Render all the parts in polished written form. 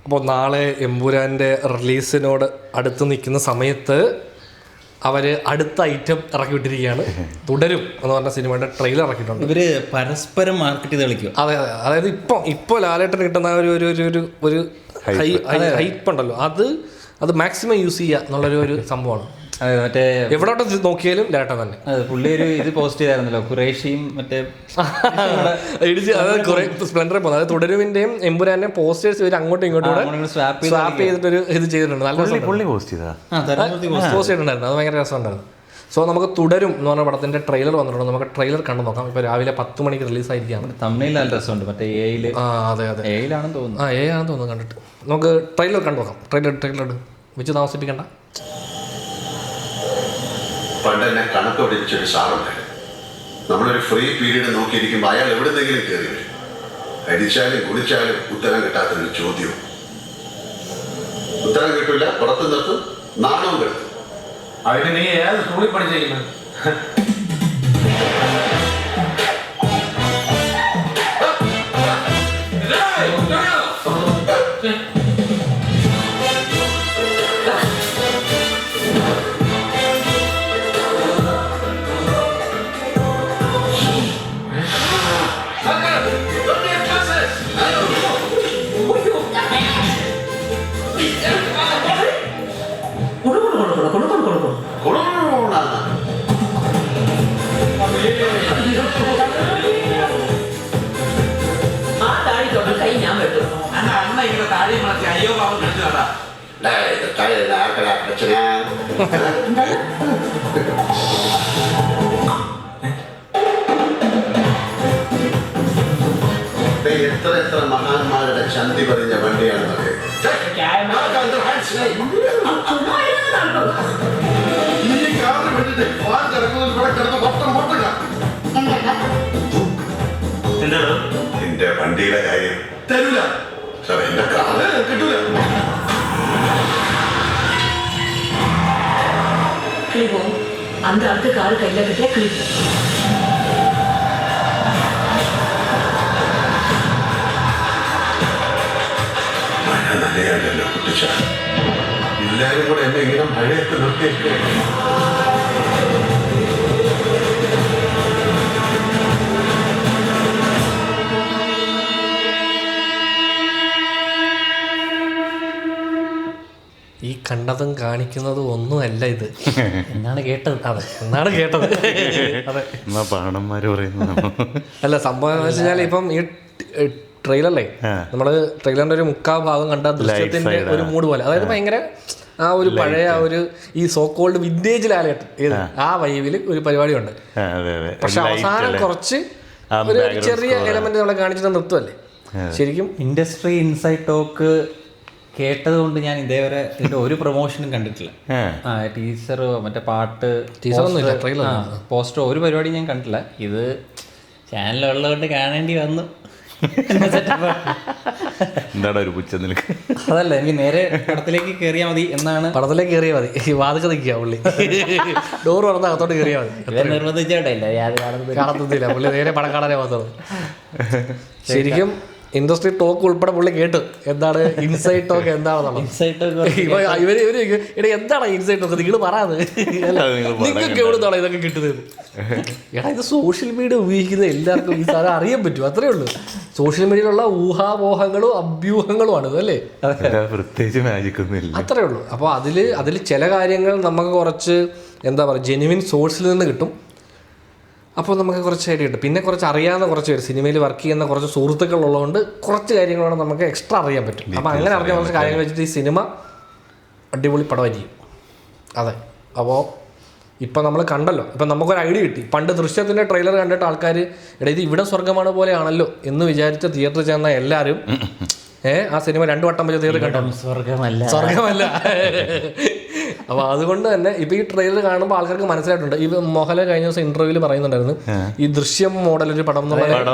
അപ്പോൾ നാളെ എമ്പുരാൻ്റെ റിലീസിനോട് അടുത്ത് നിൽക്കുന്ന സമയത്ത് അവർ അടുത്ത ഐറ്റം ഇറക്കി വിട്ടിരിക്കുകയാണ്. തുടരും എന്ന് പറഞ്ഞ സിനിമയുടെ ട്രെയിലർ ഇറക്കിയിട്ടുണ്ട്. ഇവർ പരസ്പരം മാർക്കറ്റ് ചെയ്ത് കളിക്കും. അതെ അതെ, അതായത് ഇപ്പോൾ ലാലേട്ടന് കിട്ടുന്ന ഒരു ഹൈപ്പ് ഉണ്ടല്ലോ, അത് മാക്സിമം യൂസ് ചെയ്യുക എന്നുള്ളൊരു സംഭവമാണ്. അതെ, മറ്റേ എവിടോട്ട് നോക്കിയാലും ലാലേട്ടൻ തന്നെ. അതെ, പുള്ളി ഒരു ഇത് പോസ്റ്റ് ചെയ്തായിരുന്നല്ലോ, ഖുറേഷിയും മറ്റേ അതായത് കുറെ സ്പ്ലെൻഡറിൽ പോകുന്നത്, അതായത് തുടരുവിന്റെയും എമ്പുരാന്റെയും പോസ്റ്റേഴ്സ് ഇവർ അങ്ങോട്ടും ഇങ്ങോട്ടും കൂടെ സ്വാപ്പ് ചെയ്തിട്ടൊരു ഇത് ചെയ്തിട്ടുണ്ട്. നല്ല പോസ്റ്റ് ചെയ്തിട്ടുണ്ടായിരുന്നു, അത് ഭയങ്കര രസമുണ്ടായിരുന്നു. സോ നമുക്ക് തുടരും എന്ന് പറഞ്ഞ പടത്തിന്റെ ട്രെയിലർ വന്നിട്ടുണ്ട്. നമുക്ക് ട്രെയിലർ കണ്ടു നോക്കാം. ഇപ്പൊ രാവിലെ 10 മണിക്ക് റിലീസ് ആയിരിക്കുകയാണ്. തമിഴിൽ നല്ല രസമുണ്ട്, മറ്റേ അതെ അതെ എയിലാണെന്ന് തോന്നുന്നു. ആണെന്ന് തോന്നുന്നു. കണ്ടിട്ട് നമുക്ക് ട്രെയിലർ കണ്ടു നോക്കാം. ട്രെയിലർ വെച്ച് താമസിപ്പിക്കണ്ട. പണ്ട് എന്നെ കണക്ക് പഠിപ്പിച്ചൊരു സാറുണ്ടായിരുന്നു. നമ്മളൊരു ഫ്രീ പീരീഡ് നോക്കിയിരിക്കുമ്പോൾ അയാൾ എവിടെന്നെങ്കിലും കയറി വരും. അടിച്ചാലും കുടിച്ചാലും ഉത്തരം കിട്ടാത്തൊരു ചോദ്യവും. ഉത്തരം കിട്ടില്ല, പുറത്ത് നിർത്തും, നാണവും കിടത്തും. അതിന് നീ ഏത് സ്കൂളിൽ പഠിച്ചിരിക്കുന്നത്? എത്ര മഹാന്മാരുടെ ചന്തി പറഞ്ഞ വണ്ടിയാണെന്നത്. എന്റെ വണ്ടിയുടെ കാര്യം തരൂല സാർ, എന്റെ കാറ് കിട്ടൂല. அந்த ஆளுக்கு காரு கையில கிட்டே கிளிப்பு. മഴ നനയാലല്ലോ കുട്ടിച്ച. എല്ലാരും കൂടെ എന്നെ ഇങ്ങനെ മഴയൊക്കെ നിർത്തിയിരിക്കുക. ഈ കണ്ടതും കാണിക്കുന്നതും ഒന്നുമല്ല ഇത് എന്നാണ് കേട്ടത്. അതെ, എന്നാണ് കേട്ടത്. അതെ, അല്ല സംഭവം എന്ന് വെച്ച് കഴിഞ്ഞാൽ ഇപ്പം ഈ ട്രെയിലറല്ലേ, നമ്മള് ട്രെയിലറിന്റെ ഒരു 3/4 ഭാഗം കണ്ട ദൃശ്യത്തിന്റെ ഒരു മൂഡ് പോലെ, അതായത് ഭയങ്കര ആ ഒരു പഴയ ആ ഒരു ഈ സോ കോൾഡ് വിന്റേജ് ലാലേട്ടൻ ആ വൈബില് ഒരു പരിപാടിയുണ്ട്. പക്ഷെ അവസാനം കുറച്ച് ഒരു ചെറിയ എലമെന്റ് നമ്മളെ കാണിച്ചിട്ട് നിർത്തുമല്ലേ. ശരിക്കും ഇൻഡസ്ട്രി ഇൻസൈഡ് ടോക്ക് കേട്ടത് കൊണ്ട് ഞാൻ ഇതേവരെ ഇതിന്റെ ഒരു പ്രൊമോഷനും കണ്ടിട്ടില്ല. ടീച്ചറോ മറ്റേ പാട്ട് പോസ്റ്ററോ ഒരു പരിപാടി ഞാൻ കണ്ടില്ല. ഇത് ചാനലുള്ളതുകൊണ്ട് കാണേണ്ടി വന്നു. എന്താണ് ഒരു പുച്ഛം നിനക്ക്? അതല്ല, എനിക്ക് നേരെ പടത്തിലേക്ക് കയറിയാൽ മതി എന്നാണ്. പടത്തിലേക്ക് കയറിയാൽ മതി, ഈ വാതിക്ക് നിൽക്കുക പുള്ളി. ഡോർ തുറന്ന് അകത്തോട്ട് കയറിയാൽ മതി. നിർബന്ധിച്ചോട്ടല്ല കാണത്തില്ല പുള്ളി, നേരെ പടം കാണാനേ മാത്രം. ശരിക്കും ഇൻഡസ്ട്രി ടോക്ക് ഉൾപ്പെടെ പുള്ളി കേട്ടു എന്താണ് ഇൻസൈഡ് ടോക്ക് എന്താണെന്നുള്ളത്. ഇവര് എന്താണ് ഇൻസൈഡ് ടോക്ക്, നിങ്ങൾ പറയാത്, നിങ്ങൾക്ക് എവിടുന്നാണ് ഇതൊക്കെ കിട്ടുന്നത്? എടാ, ഇത് സോഷ്യൽ മീഡിയ ഉപയോഗിക്കുന്ന എല്ലാവർക്കും ഈ സാധനം അറിയാൻ പറ്റും, അത്രേ ഉള്ളൂ. സോഷ്യൽ മീഡിയയിലുള്ള ഊഹാപോഹങ്ങളും അഭ്യൂഹങ്ങളുമാണ് ഇതല്ലേ, പ്രത്യേകിച്ച് മാജിക് ഒന്നുമില്ല, അത്രേ ഉള്ളൂ. അപ്പോൾ അതിൽ ചില കാര്യങ്ങൾ നമുക്ക് കുറച്ച് എന്താ പറയുക ജെന്യുവിൻ സോഴ്സിൽ നിന്ന് കിട്ടും. അപ്പോൾ നമുക്ക് കുറച്ച് ഐഡിയ കിട്ടും. പിന്നെ കുറച്ച് അറിയാവുന്ന കുറച്ച് പേര്, സിനിമയിൽ വർക്ക് ചെയ്യുന്ന കുറച്ച് സുഹൃത്തുക്കളുള്ളതുകൊണ്ട് കുറച്ച് കാര്യങ്ങളോടെ നമുക്ക് എക്സ്ട്രാ അറിയാൻ പറ്റും. അപ്പോൾ അങ്ങനെ അറിഞ്ഞ കുറച്ച് കാര്യങ്ങൾ വെച്ചിട്ട് ഈ സിനിമ അടിപൊളി പടമായിരിക്കും. അതെ, അപ്പോൾ ഇപ്പം നമ്മൾ കണ്ടല്ലോ, ഇപ്പം നമുക്കൊരു ഐഡിയ കിട്ടി. പണ്ട് ദൃശ്യത്തിൻ്റെ ട്രെയിലർ കണ്ടിട്ട് ആൾക്കാർ എടാ ഇത് ഇവിടെ സ്വർഗ്ഗമാണ് പോലെയാണല്ലോ എന്ന് വിചാരിച്ച് തിയേറ്ററിൽ ചെന്ന എല്ലാവരും ആ സിനിമ 2 വട്ടം വെച്ച് തിയേറ്ററിൽ കണ്ടു. സ്വർഗ്ഗമല്ല. അപ്പോൾ അതുകൊണ്ട് തന്നെ ഇപ്പം ഈ ട്രെയിലർ കാണുമ്പോൾ ആൾക്കാർക്ക് മനസ്സിലായിട്ടുണ്ട്. ഈ മോഹൻലാൽ കഴിഞ്ഞ ദിവസം ഇന്റർവ്യൂവിൽ പറയുന്നുണ്ടായിരുന്നു ഈ ദൃശ്യം മോഡൽ ഒരു പടം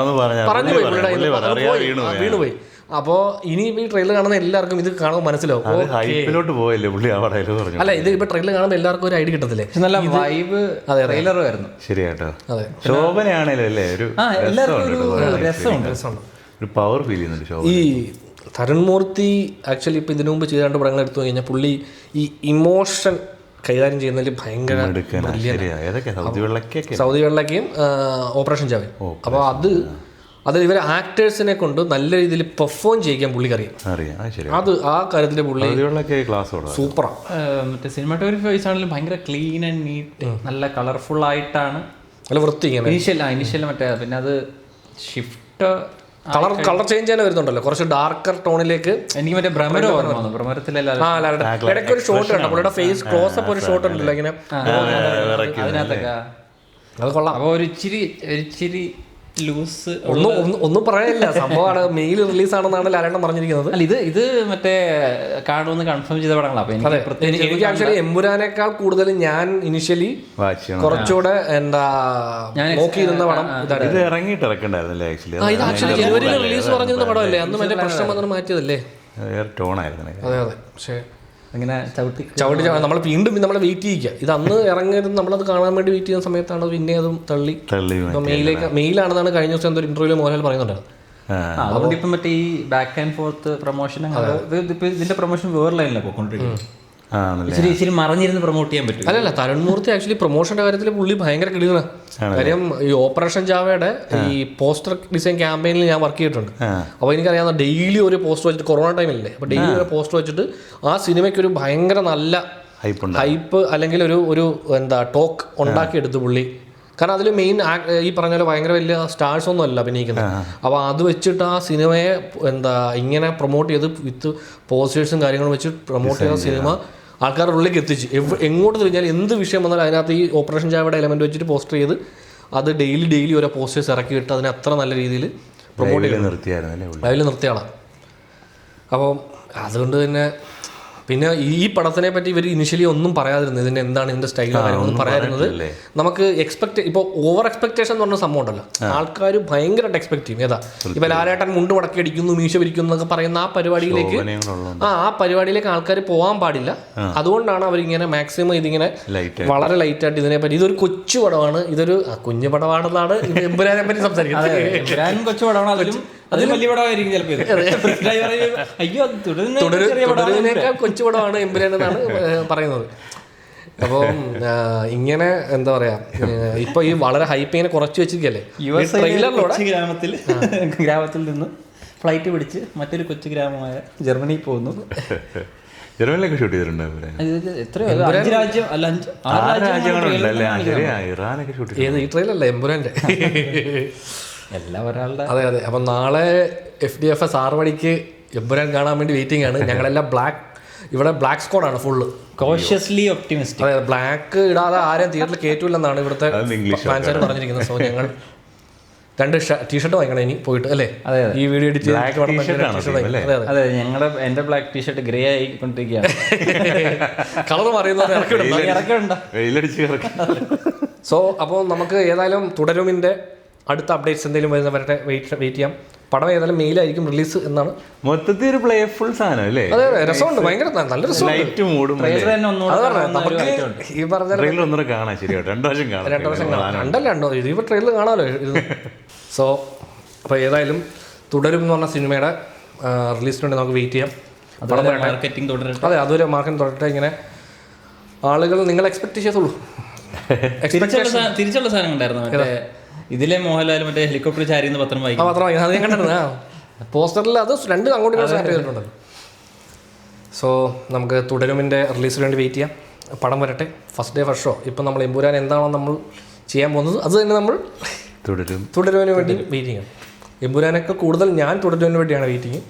പറഞ്ഞുപോയി, വീണുപോയി. അപ്പോൾ ഇനി ഈ ട്രെയിലർ കാണുന്ന എല്ലാവർക്കും ഇത് കാണുമ്പോൾ മനസ്സിലാവും. അല്ല, ഇത് ഇപ്പൊ ട്രെയിലർ കാണുമ്പോൾ എല്ലാവർക്കും ഒരു ഐഡിയ കിട്ടത്തില്ലേ, നല്ല വൈബ് ട്രെയിലറായിരുന്നു. ശരിയാട്ടോ, അതെ, ശോഭനയാണേലും അല്ലേ ഒരു രസമുണ്ട്, ഒരു പവർ ഫീൽ ചെയ്യുന്നുണ്ട്. ഈ തരുൺ മൂർത്തി ആക്ച്വലി ഇപ്പോൾ ഇതിനു മുമ്പ് ചെയ്ത 2 പടങ്ങൾ എടുത്തു കഴിഞ്ഞാൽ പുള്ളി ഈ ഇമോഷൻ കൈകാര്യം ചെയ്യുന്നതിൽ ഭയങ്കര സൗദി വെള്ളക്കയും ഓപ്പറേഷൻ ചാവി. അപ്പോൾ അത് ഇവരെ ആക്ടേഴ്സിനെ കൊണ്ട് നല്ല രീതിയിൽ പെർഫോം ചെയ്യിക്കാൻ പുള്ളിക്കറിയാം. അത് ആ കാര്യത്തിൽ പുള്ളി സൂപ്പറാണ്. മറ്റേ സിനിമാറ്റോഗ്രാഫി വൈസ് ആണെങ്കിലും ഭയങ്കര ക്ലീൻ ആൻഡ് നീറ്റ്, നല്ല കളർഫുൾ ആയിട്ടാണ്, നല്ല വൃത്തി. ഇനീഷ്യൽ മറ്റേ പിന്നെ അത് ഷിഫ്റ്റ് കളർ ചേഞ്ച് തന്നെ വരുന്നുണ്ടല്ലോ, കുറച്ച് ഡാർക്കർ ടോണിലേക്ക്. എനിക്ക് മറ്റേ ഇടയ്ക്ക് ഒരു ഷോട്ട് കണ്ടോ പുള്ളിയുടെ ഫേസ് ക്ലോസ് അപ്പ് ഒരു ഷോട്ട് ഉണ്ടല്ലോ ഇങ്ങനെ, അതിനകത്തൊക്കെ അത് കൊള്ളാം. അപ്പോൾ ഒരു ഇച്ചിരി ലൂസ് ഒന്നും പറയാനില്ല, സംഭവമാണ്. മെയിൽ റിലീസ് ആണെന്നാണ് ലാലേട്ടൻ പറഞ്ഞിരിക്കുന്നത്. അല്ല ഇത് മറ്റേ കാണുമെന്ന് കൺഫേം ചെയ്ത പടങ്ങളാണ്. അപ്പൊ എനിക്ക് ആക്ച്വലി എമ്പുരാനേക്കാൾ കൂടുതൽ ഞാൻ ഇനിഷ്യലി കുറച്ചുകൂടെ നോക്കിയിരുന്ന പടം ഇതാണ്. ഇത് ഇറങ്ങിയിട്ട് ഇറക്കണ്ടായിരുന്നല്ലേ ആക്ച്വലി? ഇത് ആക്ച്വലി ജനുവരിയിൽ റിലീസ് പറഞ്ഞിരുന്ന പടമല്ലേ, അന്ന് മറ്റേ പ്രശ്നം വന്നിട്ട് മാറ്റിയതല്ലേ. വേറെ ടോണായിരുന്നു. അതെ പക്ഷേ അങ്ങനെ ചവിട്ടി നമ്മൾ വീണ്ടും നമ്മളെ വെയിറ്റ് ചെയ്യിക്കുക. ഇത് അന്ന് ഇറങ്ങിയത് നമ്മളത് കാണാൻ വേണ്ടി വെയിറ്റ് ചെയ്യുന്ന സമയത്താണ് പിന്നെ അതും തള്ളി മെയിലാണെന്നാണ് കഴിഞ്ഞ ദിവസം എന്തൊരു ഇന്റർവ്യൂവിൽ മോഹൻലാൽ പറയുന്നുണ്ടായിരുന്നു. അതുകൊണ്ട് ഇപ്പം മറ്റേ ഈ ബാക്ക് ആൻഡ് ഫോർത്ത് പ്രൊമോഷൻ ഇതിന്റെ പ്രൊമോഷൻ വേറെ ലൈനിലാണ് പോയിക്കൊണ്ടിരിക്കുന്നത്. ഇച്ചിരി മറിഞ്ഞിരുന്ന് പ്രൊമോട്ട് ചെയ്യാൻ പറ്റും. അല്ലല്ല, തരുൺ മൂർത്തി ആക്ച്വലി പ്രൊമോഷന്റെ കാര്യത്തിൽ പുള്ളി ഭയങ്കര ക്ലിയറാണ്. കാര്യം ഈ ഓപ്പറേഷൻ ജാവയുടെ ഈ പോസ്റ്റർ ഡിസൈൻ ക്യാമ്പയിനിൽ ഞാൻ വർക്ക് ചെയ്തിട്ടുണ്ട്. അപ്പോൾ എനിക്കറിയാവുന്ന ഡെയിലി ഒരു പോസ്റ്റർ വെച്ചിട്ട്, കൊറോണ ടൈമിലല്ലേ, അപ്പോൾ ഡെയിലി ഒരു പോസ്റ്റർ വെച്ചിട്ട് ആ സിനിമയ്ക്ക് ഒരു ഭയങ്കര നല്ല ഹൈപ്പ് അല്ലെങ്കിൽ ഒരു ടോക്ക് ഉണ്ടാക്കിയെടുത്ത് പുള്ളി. കാരണം അതിൽ മെയിൻ ഈ പറഞ്ഞ പോലെ ഭയങ്കര വലിയ സ്റ്റാർസ് ഒന്നും അല്ല അഭിനയിക്കുന്നത്. അപ്പോൾ അത് വെച്ചിട്ട് ആ സിനിമയെ ഇങ്ങനെ പ്രൊമോട്ട് ചെയ്ത് വിത്ത് പോസ്റ്റേഴ്സും കാര്യങ്ങളും വെച്ച് പ്രൊമോട്ട് ചെയ്ത സിനിമ ആൾക്കാരുടെ ഉള്ളിലേക്ക് എത്തിച്ച്. എങ്ങോട്ട് തിരിഞ്ഞാൽ എന്ത് വിഷയം വന്നാലും അതിനകത്ത് ഈ ഓപ്പറേഷൻ ജാവയുടെ എലമെന്റ് വെച്ചിട്ട് പോസ്റ്റർ ചെയ്ത് അത് ഡെയിലി ഓരോ പോസ്റ്റേഴ്സ് ഇറക്കിയിട്ട് അതിനെ അത്ര നല്ല രീതിയിൽ പ്രൊമോട്ട് ചെയ്ത് നിർത്തിയാണ്. അപ്പോൾ അതുകൊണ്ട് തന്നെ പിന്നെ ഈ പടത്തിനെ പറ്റി ഇവർ ഇനിഷ്യലി ഒന്നും പറയാതിരുന്നത്, ഇതിൻ്റെ എന്താണ് ഇതിൻ്റെ സ്റ്റൈലോ കാര്യങ്ങളൊന്നും പറയാതിരുന്നത്. നമുക്ക് ഇപ്പോൾ ഓവർ എക്സ്പെക്ടേഷൻ എന്ന് പറഞ്ഞ സംഭവം ഉണ്ടല്ലോ, ആൾക്കാർ ഭയങ്കരമായിട്ട് എക്സ്പെക്ട് ചെയ്യും. ഏതാ ഇപ്പോൾ ലാലേട്ടൻ മുണ്ട് മടക്കി അടിക്കുന്നു, മീശ പിരിക്കുന്നു എന്നൊക്കെ പറയുന്ന ആ പരിപാടിയിലേക്ക് ആൾക്കാർ പോകാൻ പാടില്ല. അതുകൊണ്ടാണ് അവരിങ്ങനെ മാക്സിമം ഇതിങ്ങനെ വളരെ ലൈറ്റായിട്ട് ഇതിനെപ്പറ്റി, ഇതൊരു കൊച്ചു പടമാണ്, ഇതൊരു കുഞ്ഞു പടമാണെന്നാണ് ഇത് എമ്പുരാനെ പറ്റി സംസാരിക്കുന്നത്. കൊച്ചു പടമാണ്, അതിൽ വലിയ പടമായിരിക്കും തുടരുന്നതിനേക്കാൾ കൊച്ചുപടമാണ് എമ്പുരാൻ എന്നാണ് പറയുന്നത്. അപ്പം ഇങ്ങനെ എന്താ പറയാ, ഇപ്പൊ ഈ വളരെ ഹൈപ്പ് ഇങ്ങനെ കുറച്ച് വെച്ചിരിക്കല്ലേ. ഗ്രാമത്തിൽ നിന്ന് ഫ്ലൈറ്റ് പിടിച്ച് മറ്റൊരു കൊച്ചു ഗ്രാമമായ ജർമ്മനിയിൽ പോകുന്നു. ജർമ്മനിലൊക്കെ ഷൂട്ട് ചെയ്തിട്ടുണ്ട്. ഈ ട്രെയിലല്ല എമ്പുരാന്റെ എല്ലാം ഒരാളുടെ. അതെ. അപ്പം നാളെ FDFS 6 മണിക്ക് എമ്പുരാൻ കാണാൻ വേണ്ടി വെയിറ്റിംഗ് ആണ്. ഞങ്ങളെല്ലാം ഇവിടെ ബ്ലാക്ക് സ്ക്വാഡാണ് ഫുള്ള്. Cautiously optimistic. അതെ, ബ്ലാക്ക് ഇടാതെ ആരെയും തിയേറ്ററിൽ കയറ്റൂലെന്നാണ് ഇവിടുത്തെ ഫാൻസാർ പറഞ്ഞിരിക്കുന്നത്. സോ ഞങ്ങൾ 2 ടീഷർട്ട് വാങ്ങിക്കണം ഇനി പോയിട്ട്, അല്ലേ? ഈ വീഡിയോ എഡിറ്റ് അതെ, എന്റെ ബ്ലാക്ക് ടീഷർട്ട് ഗ്രേ ആയിക്കൊണ്ടിരിക്കുകയാണ്. കളർ മാറിയുന്നത് സോ അപ്പോൾ നമുക്ക് ഏതായാലും തുടരുമിന്റെ അടുത്ത അപ്ഡേറ്റ്സ് എന്തെങ്കിലും വരുന്നവരുടെ വെയിറ്റ് ചെയ്യാം. പടം ഏതായാലും മെയിലായിരിക്കും റിലീസ് എന്നാണ്. മൊത്തത്തിൽ ഒരു പ്ലേഫുൾ സാധനം അല്ലേ? അതെ, രസമുണ്ട്, ഭയങ്കര നല്ല രസമുണ്ട്. ഈ പറഞ്ഞ രണ്ടോ ഇതിപ്പോൾ ട്രെയിലർ കാണാമല്ലോ. സോ അപ്പോൾ ഏതായാലും തുടരും എന്ന് പറഞ്ഞ സിനിമയുടെ റിലീസിന് വേണ്ടി നമുക്ക് വെയിറ്റ് ചെയ്യാം. മാർക്കറ്റിംഗ് തുടരട്ടെ. അതെ, അതൊരു മാർക്കറ്റിംഗ് തുടരട്ടെ. ഇങ്ങനെ ആളുകൾ നിങ്ങൾ എക്സ്പെക്ട് ചെയ്തോളൂ. തിരിച്ചുള്ള സാധനം ഉണ്ടായിരുന്നു ഇതിലെ മോഹൻലാൽ മറ്റേ ഹെലികോപ്റ്റർ ചാരിന്ന് പത്രം വായിക്കും. അത് ഞാൻ കണ്ടിരുന്നു പോസ്റ്ററിൽ. അത് 2 അങ്ങോട്ടും സ്റ്റാർട്ട് ചെയ്തിട്ടുണ്ടല്ലോ. സോ നമുക്ക് തുടരുമിൻ്റെ റിലീസിന് വേണ്ടി വെയിറ്റ് ചെയ്യാം. പടം വരട്ടെ, ഫസ്റ്റ് ഡേ ഫസ്റ്റ് ഷോ. ഇപ്പം നമ്മൾ എമ്പുരാൻ എന്താണോ നമ്മൾ ചെയ്യാൻ പോകുന്നത് അത് തന്നെ നമ്മൾ തുടരുവിന് വേണ്ടി വെയിറ്റ് ചെയ്യണം. എമ്പുരാനൊക്കെ കൂടുതൽ ഞാൻ തുടരുവിന് വേണ്ടിയാണ് വെയിറ്റിങ്.